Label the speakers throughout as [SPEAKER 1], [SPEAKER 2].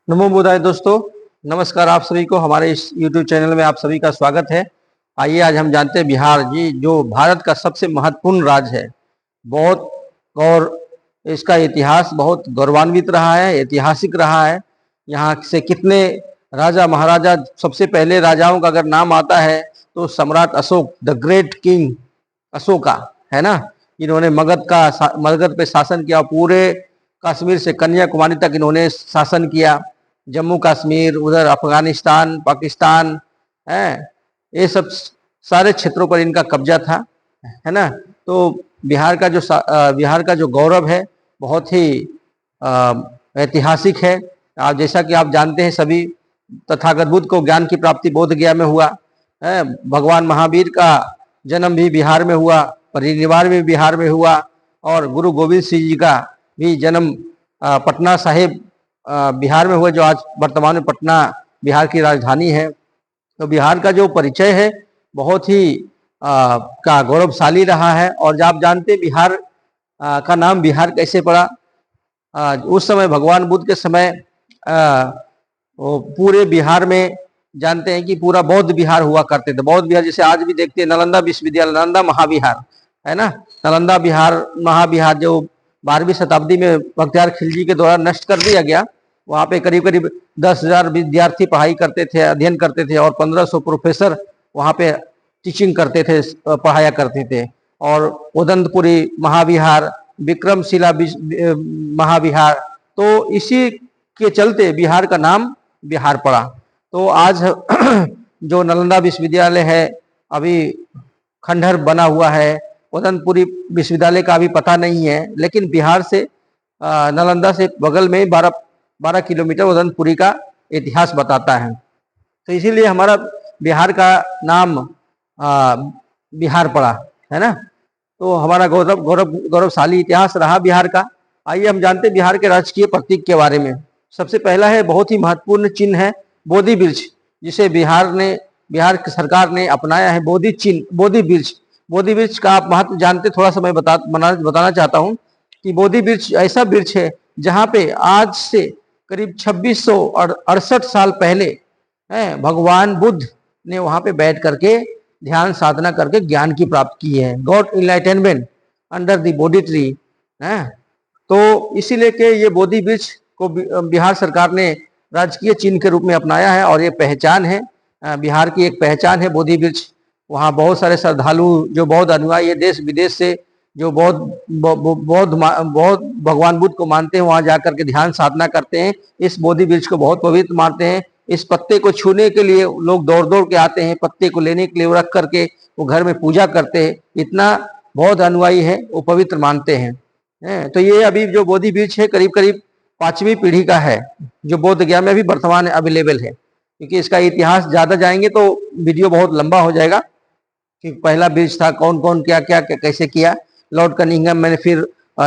[SPEAKER 1] नमो बुधाय दोस्तों, नमस्कार। आप सभी को हमारे इस YouTube चैनल में आप सभी का स्वागत है। आइए आज हम जानते हैं बिहार जी जो भारत का सबसे महत्वपूर्ण राज्य है। बहुत और इसका इतिहास बहुत गौरवान्वित रहा है, ऐतिहासिक रहा है। यहाँ से कितने राजा महाराजा, सबसे पहले राजाओं का अगर नाम आता है तो सम्राट Ashok, the great king Ashoka, है ना। इन्होंने मगध पे शासन किया, पूरे कश्मीर से कन्याकुमारी तक इन्होंने शासन किया। जम्मू कश्मीर, उधर अफगानिस्तान, पाकिस्तान है, ये सब सारे क्षेत्रों पर इनका कब्जा था, है ना। तो बिहार का जो गौरव है बहुत ही ऐतिहासिक है। जैसा कि आप जानते हैं सभी, तथागत बुद्ध को ज्ञान की प्राप्ति बोध गया में हुआ है। भगवान महावीर का जन्म भी बिहार में हुआ, परिनिर्वाण भी बिहार में हुआ, और गुरु गोविंद सिंह जी का भी जन्म पटना साहिब बिहार में हुआ, जो आज वर्तमान में पटना बिहार की राजधानी है। तो बिहार का जो परिचय है बहुत ही का गौरवशाली रहा है। और जब आप जानते हैं बिहार का नाम बिहार कैसे पड़ा, उस समय भगवान बुद्ध के समय वो पूरे बिहार में जानते हैं कि पूरा बौद्ध बिहार हुआ करते थे। बौद्ध बिहार जैसे आज भी देखते हैं, नालंदा विश्वविद्यालय, नालंदा महाविहार, है ना। नालंदा बिहार महाविहार जो 12वीं शताब्दी में बख्तियार खिलजी के द्वारा नष्ट कर दिया गया। वहाँ पे करीब करीब 10,000 विद्यार्थी पढ़ाई करते थे, अध्ययन करते थे, और 1500 प्रोफेसर वहाँ पे टीचिंग करते थे, पढ़ाया करते थे। और उदंतपुरी महाविहार, विक्रमशिला महाविहार, तो इसी के चलते बिहार का नाम बिहार पड़ा। तो आज जो नालंदा विश्वविद्यालय है अभी खंडहर बना हुआ है, उदंतपुरी विश्वविद्यालय का अभी पता नहीं है, लेकिन बिहार से नालंदा से बगल में 12 किलोमीटर उदंतपुरी का इतिहास बताता है। तो इसीलिए हमारा बिहार का नाम बिहार पड़ा, है ना। तो हमारा गौरवशाली इतिहास रहा बिहार का। आइए हम जानते हैं बिहार के राजकीय प्रतीक के बारे में। सबसे पहला है, बहुत ही महत्वपूर्ण चिन्ह है बोधि वृक्ष, जिसे बिहार की सरकार ने अपनाया है, बोधि चिन्ह, बोधि वृक्ष। बोधि वृक्ष का आप महत्व जानते, थोड़ा सा मैं बताना चाहता हूँ कि बोधि वृक्ष ऐसा वृक्ष है जहाँ पे आज से करीब 2668 साल पहले भगवान बुद्ध ने वहाँ पे बैठ करके ध्यान साधना करके ज्ञान की प्राप्ति की है। Got enlightenment under the Bodhi tree है। तो इसीलिए के ये बोधि वृक्ष को बिहार सरकार ने राजकीय चिन्ह के रूप में अपनाया है, और ये पहचान है, बिहार की एक पहचान है बोधि वृक्ष। वहाँ बहुत सारे श्रद्धालु जो बौद्ध अनुयायी देश विदेश से जो बौद्ध भगवान बुद्ध को मानते हैं, वहाँ जाकर के ध्यान साधना करते हैं। इस बोधि वृक्ष को बहुत पवित्र मानते हैं। इस पत्ते को छूने के लिए लोग दौड़ दौड़ के आते हैं, पत्ते को लेने के लिए रख करके वो घर में पूजा करते हैं। इतना बौद्ध अनुयायी है, वो पवित्र मानते हैं। तो ये अभी जो बोधि वृक्ष है करीब करीब 5वीं पीढ़ी का है, जो बोध गया में अभी वर्तमान अवेलेबल है। क्योंकि इसका इतिहास ज्यादा जाएंगे तो वीडियो बहुत लंबा हो जाएगा कि पहला वृक्ष था, कौन कौन क्या क्या कैसे किया। लॉर्ड कनिंघम मैंने फिर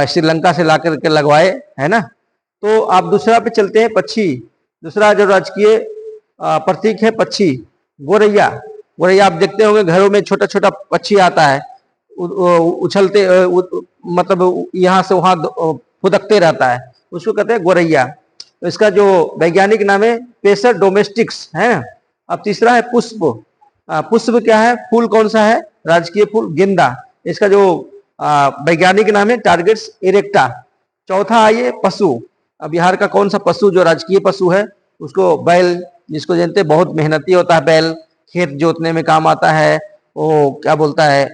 [SPEAKER 1] श्रीलंका से ला करके लगवाए, है ना। तो आप दूसरा पे चलते हैं, पक्षी। दूसरा जो राजकीय प्रतीक है पक्षी, गोरैया। गोरैया आप देखते होंगे घरों में छोटा छोटा पक्षी आता है, उछलते मतलब यहाँ से वहाँ फुदकते रहता है, उसको कहते हैं गोरैया। तो इसका जो वैज्ञानिक नाम है पेसर डोमेस्टिक्स है। अब तीसरा है पुष्प। पुष्प क्या है, फूल कौन सा है, राजकीय फूल गेंदा। इसका जो वैज्ञानिक नाम है टारगेट्स इरेक्टा। चौथा आइए पशु। अब बिहार का कौन सा पशु जो राजकीय पशु है, उसको बैल, जिसको जानते हैं बहुत मेहनती होता है बैल, खेत जोतने में काम आता है। वो क्या बोलता है,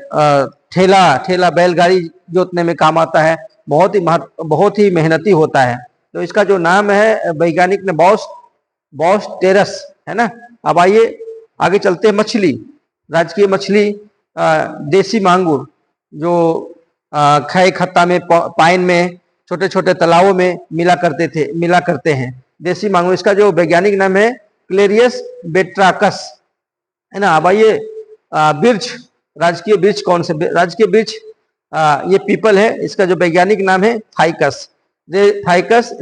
[SPEAKER 1] ठेला बैलगाड़ी जोतने में काम आता है, बहुत ही मेहनती होता है। तो इसका जो नाम है वैज्ञानिक ने बॉस टेरस, है ना। अब आइए आगे चलते हैं, मछली। राजकीय मछली देसी मांगुर, जो खै खत्ता में, पाइन में, छोटे छोटे तालाबों में मिला करते हैं, देसी मांगुर। इसका जो वैज्ञानिक नाम है क्लेरियस बेट्राकस, है ना। अब आइए वृक्ष, राजकीय वृक्ष कौन से, राजकीय वृक्ष ये पीपल है। इसका जो वैज्ञानिक नाम है थाइकस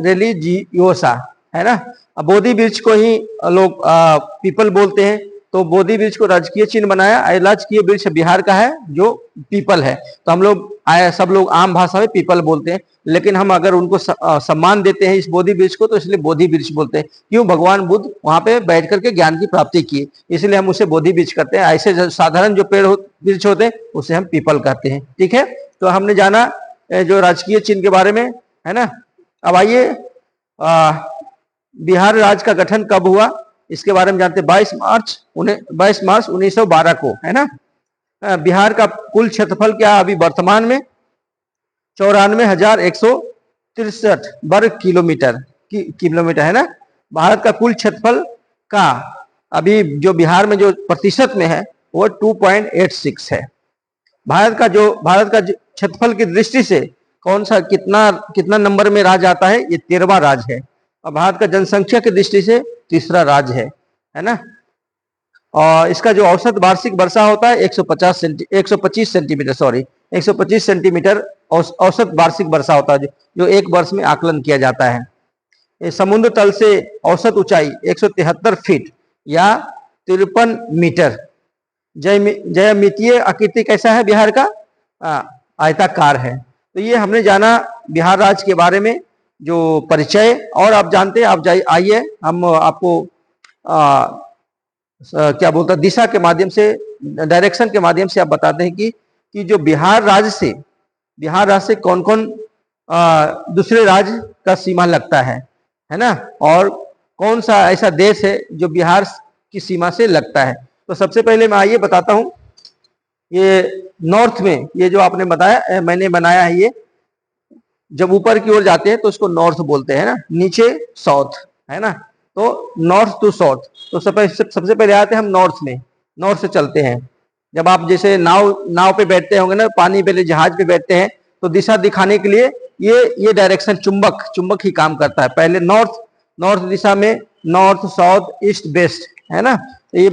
[SPEAKER 1] रेलिजियोसा, है ना। बोधि वृक्ष को ही लोग पीपल बोलते हैं। तो बोधि वृक्ष को राजकीय चिन्ह बनाया। राजकीय वृक्ष बिहार का है जो पीपल है। तो हम लोग सब लोग आम भाषा में पीपल बोलते हैं, लेकिन हम अगर उनको सम्मान देते हैं इस बोधि वृक्ष को तो इसलिए बोधि वृक्ष बोलते हैं। क्यों? भगवान बुद्ध वहां पे बैठ करके ज्ञान की प्राप्ति किए, इसलिए हम उसे बोधि वृक्ष कहते हैं। ऐसे साधारण जो पेड़ वृक्ष होते हैं उसे हम पीपल कहते हैं। ठीक है, तो हमने जाना जो राजकीय चिन्ह के बारे में, है ना। अब आइए बिहार राज्य का गठन कब हुआ इसके बारे में जानते हैं। 22 मार्च 1912 को, है ना। बिहार का कुल क्षेत्रफल क्या अभी वर्तमान में 94,163 वर्ग किलोमीटर है ना। भारत का कुल क्षेत्रफल का अभी जो बिहार में जो प्रतिशत में है वो 2.86 है। भारत का क्षेत्रफल की दृष्टि से कौन सा कितना नंबर में राज्य आता है? ये 13वां राज्य है। और भारत का जनसंख्या की दृष्टि से तीसरा राज्य है ना। और इसका जो औसत वार्षिक वर्षा होता है 125 सेंटीमीटर औसत वार्षिक वर्षा होता है जो एक वर्ष में आकलन किया जाता है। समुद्र तल से औसत ऊंचाई 173 फीट या 53 मीटर। ज्यामितीय आकृति कैसा है बिहार का? आयताकार है। तो ये हमने जाना बिहार राज्य के बारे में जो परिचय। और आप जानते हैं, आप आइए हम आपको क्या बोलता है दिशा के माध्यम से, डायरेक्शन के माध्यम से आप बताते हैं कि जो बिहार राज्य से कौन कौन दूसरे राज्य का सीमा लगता है ना। और कौन सा ऐसा देश है जो बिहार की सीमा से लगता है। तो सबसे पहले मैं आइए बताता हूं। ये नॉर्थ में, ये जो आपने बताया, मैंने बनाया है, ये जब ऊपर की ओर जाते हैं तो इसको नॉर्थ बोलते हैं ना, नीचे साउथ, है ना। तो नॉर्थ टू साउथ। तो सबसे पहले आते हैं हम नॉर्थ में, नॉर्थ से चलते हैं। जब आप जैसे नाव पे बैठते होंगे ना, पानी पे जहाज पे बैठते हैं, तो दिशा दिखाने के लिए ये डायरेक्शन चुंबक ही काम करता है। पहले नॉर्थ दिशा में नॉर्थ, साउथ, ईस्ट, वेस्ट, है ना। तो ये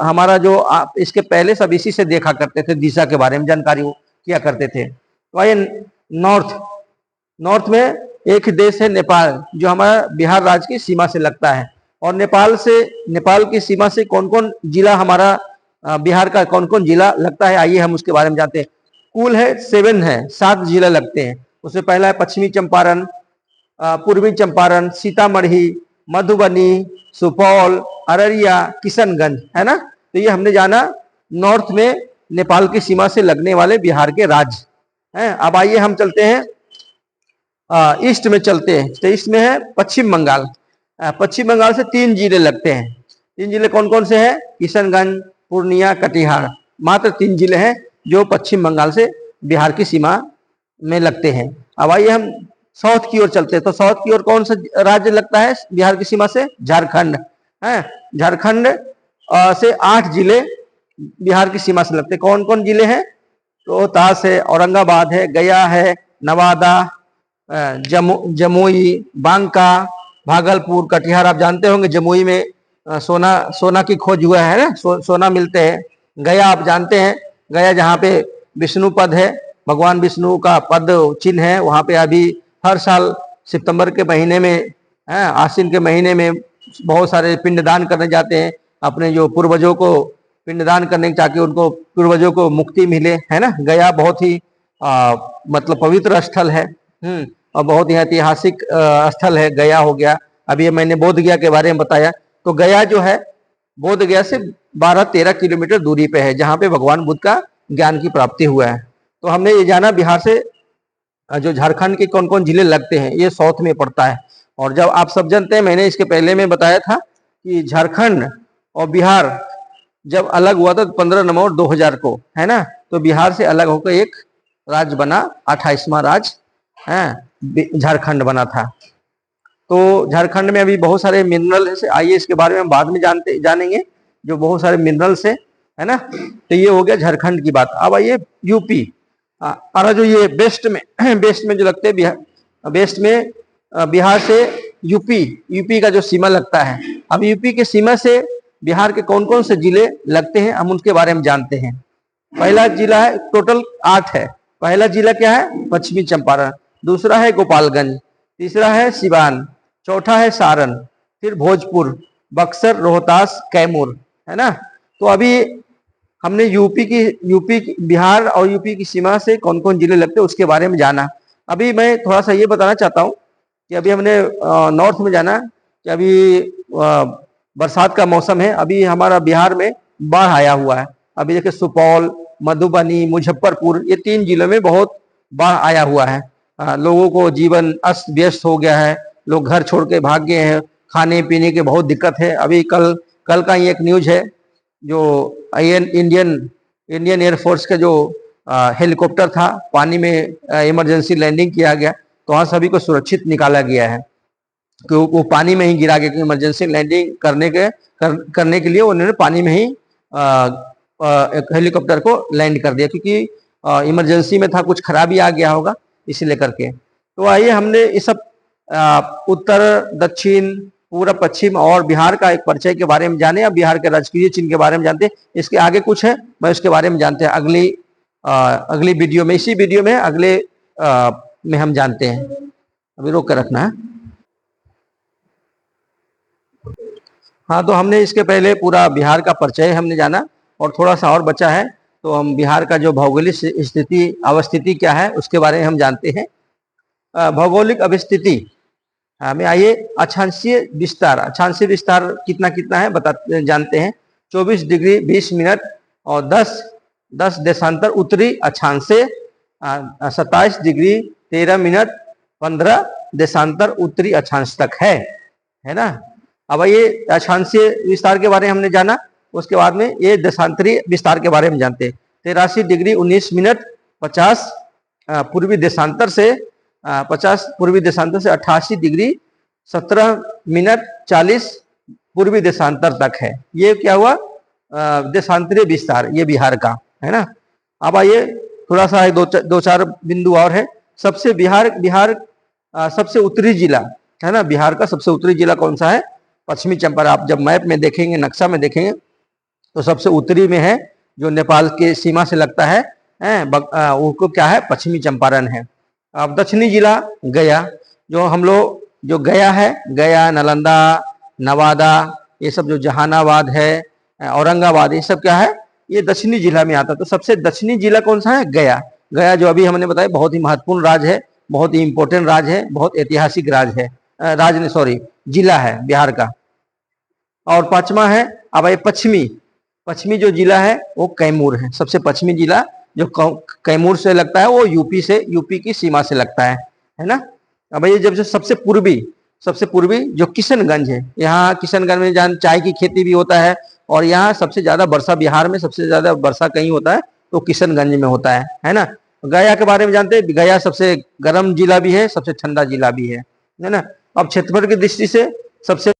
[SPEAKER 1] हमारा जो इसके पहले सब इसी से देखा करते थे, दिशा के बारे में जानकारी किया करते थे। तो आइए नॉर्थ में एक देश है नेपाल, जो हमारा बिहार राज्य की सीमा से लगता है। और नेपाल की सीमा से कौन कौन जिला हमारा बिहार का कौन कौन जिला लगता है, आइए हम उसके बारे में जानते हैं। कुल है 7 जिला लगते हैं। उसमें पहला है पश्चिमी चंपारण, पूर्वी चंपारण, सीतामढ़ी, मधुबनी, सुपौल, अररिया, किशनगंज, है ना। तो ये हमने जाना नॉर्थ में नेपाल की सीमा से लगने वाले बिहार के राज्य हैं। अब आइए हम चलते हैं ईस्ट में चलते हैं। तो ईस्ट में है पश्चिम बंगाल। पश्चिम बंगाल से 3 जिले लगते हैं। 3 जिले कौन कौन से हैं? किशनगंज, पूर्णिया, कटिहार। मात्र 3 जिले हैं जो पश्चिम बंगाल से बिहार की सीमा में लगते हैं। अब आइए हम साउथ की ओर चलते हैं। तो साउथ की ओर कौन सा राज्य लगता है बिहार की सीमा से? झारखंड है। झारखंड से 8 जिले बिहार की सीमा से लगते हैं। कौन कौन जिले हैं? रोहतास है, औरंगाबाद है, गया है, नवादा, जमुई, बांका, भागलपुर, कटिहार। आप जानते होंगे जमुई में सोना की खोज हुआ है ना, सोना मिलते हैं। गया आप जानते हैं, गया जहाँ पे विष्णु पद है, भगवान विष्णु का पद चिन्ह है, वहाँ पे अभी हर साल सितंबर के महीने में, आश्विन के महीने में बहुत सारे पिंडदान करने जाते हैं अपने जो पूर्वजों को पिंडदान करने, ताकि उनको पूर्वजों को मुक्ति मिले, है ना। गया बहुत ही मतलब पवित्र स्थल है और बहुत ही ऐतिहासिक स्थल है। गया हो गया। अभी मैंने बोध गया के बारे में बताया। तो गया जो है बोध गया से 12-13 किलोमीटर दूरी पे है, जहाँ पे भगवान बुद्ध का ज्ञान की प्राप्ति हुआ है। तो हमने ये जाना बिहार से जो झारखंड के कौन कौन जिले लगते हैं, ये साउथ में पड़ता है। और जब आप सब जानते हैं, मैंने इसके पहले में बताया था कि झारखंड और बिहार जब अलग हुआ था 15 नवंबर 2000 को, है ना। तो बिहार से अलग होकर एक राज्य बना, 28वां राज्य है झारखंड बना था। तो झारखंड में अभी बहुत सारे मिनरल है, आइए इसके बारे में हम बाद में जानेंगे, जो बहुत सारे मिनरल्स है ना। तो ये हो गया झारखंड की बात। अब आइए यूपी, और जो ये वेस्ट में जो लगते हैं, वेस्ट में बिहार से यूपी का जो सीमा लगता है। अब यूपी के सीमा से बिहार के कौन कौन से जिले लगते हैं, हम उनके बारे में जानते हैं। पहला जिला है, टोटल 8 है। पहला जिला क्या है? पश्चिमी चंपारण। दूसरा है गोपालगंज, तीसरा है सिवान, चौथा है सारण, फिर भोजपुर, बक्सर, रोहतास, कैमूर, है ना। तो अभी हमने बिहार और यूपी की सीमा से कौन कौन जिले लगते हैं उसके बारे में जाना। अभी मैं थोड़ा सा ये बताना चाहता हूँ कि अभी हमने नॉर्थ में जाना कि अभी बरसात का मौसम है। अभी हमारा बिहार में बाढ़ आया हुआ है। अभी देखिए सुपौल, मधुबनी, मुजफ्फरपुर, ये 3 जिलों में बहुत बाढ़ आया हुआ है। लोगों को जीवन अस्त व्यस्त हो गया है, लोग घर छोड़ के भाग गए हैं, खाने पीने की बहुत दिक्कत है। अभी कल का ही एक न्यूज है, जो इंडियन एयरफोर्स का जो हेलीकॉप्टर था, पानी में इमरजेंसी लैंडिंग किया गया, तो वहाँ सभी को सुरक्षित निकाला गया है कि वो पानी में ही गिरा गया। इमरजेंसी लैंडिंग करने के लिए उन्होंने पानी में ही एक हेलीकॉप्टर को लैंड कर दिया, क्योंकि इमरजेंसी में था, कुछ खराबी आ गया होगा इसीलिए करके। तो आइए हमने ये सब उत्तर, दक्षिण, पूर्व, पश्चिम और बिहार का एक परिचय के बारे में जाने, या बिहार के राजकीय चिन्ह के बारे में जानते हैं। इसके आगे कुछ है, मैं उसके बारे में जानते हैं अगली वीडियो में, इसी वीडियो में अगले में हम जानते हैं। अभी रोक कर रखना है। हाँ, तो हमने इसके पहले पूरा बिहार का परिचय हमने जाना, और थोड़ा सा और बचा है, तो हम बिहार का जो भौगोलिक स्थिति, अवस्थिति क्या है उसके बारे में हम जानते हैं। भौगोलिक अवस्थिति में आइए, अक्षांशीय विस्तार कितना कितना है जानते हैं। 24 डिग्री 20 मिनट और 10 देशांतर उत्तरी अक्षांश से, 27 डिग्री 13 मिनट 15 देशांतर उत्तरी अक्षांश तक है ना। अब ये अक्षांशीय विस्तार के बारे में हमने जाना, उसके बाद में ये देशांतरीय विस्तार के बारे में जानते हैं। 83 डिग्री 19 मिनट 50 पूर्वी देशांतर से, 88 डिग्री 17 मिनट 40 पूर्वी देशांतर तक है। ये क्या हुआ, देशांतरीय विस्तार, ये बिहार का है ना। अब आइए थोड़ा सा दो चार बिंदु और है। बिहार सबसे उत्तरी जिला है ना, बिहार का सबसे उत्तरी जिला कौन सा है, पश्चिमी चंपारण। आप जब मैप में देखेंगे, नक्शा में देखेंगे, तो सबसे उत्तरी में है, जो नेपाल के सीमा से लगता है, वो क्या है, पश्चिमी चंपारण है। अब दक्षिणी जिला गया, जो गया है, गया, नालंदा, नवादा, ये सब जो जहानाबाद है, औरंगाबाद, ये सब क्या है, ये दक्षिणी जिला में आता है। तो सबसे दक्षिणी जिला कौन सा है, गया जो अभी हमने बताया बहुत ही महत्वपूर्ण राज्य है, बहुत ही इंपॉर्टेंट राज्य है, बहुत ऐतिहासिक जिला है बिहार का। और 5वां है, अब ये पश्चिमी जो जिला है वो कैमूर है। सबसे पश्चिमी जिला जो कैमूर से लगता है, वो यूपी की सीमा से लगता है ना। अब ये जब सबसे पूर्वी जो किशनगंज है, यहाँ किशनगंज में चाय की खेती भी होता है, और यहाँ सबसे ज्यादा वर्षा, बिहार में सबसे ज्यादा वर्षा कहीं होता है तो किशनगंज में होता है ना। गया के बारे में जानते हैं, गया सबसे गर्म जिला भी है, सबसे ठंडा जिला भी है ना। अब क्षेत्रफल की दृष्टि से सबसे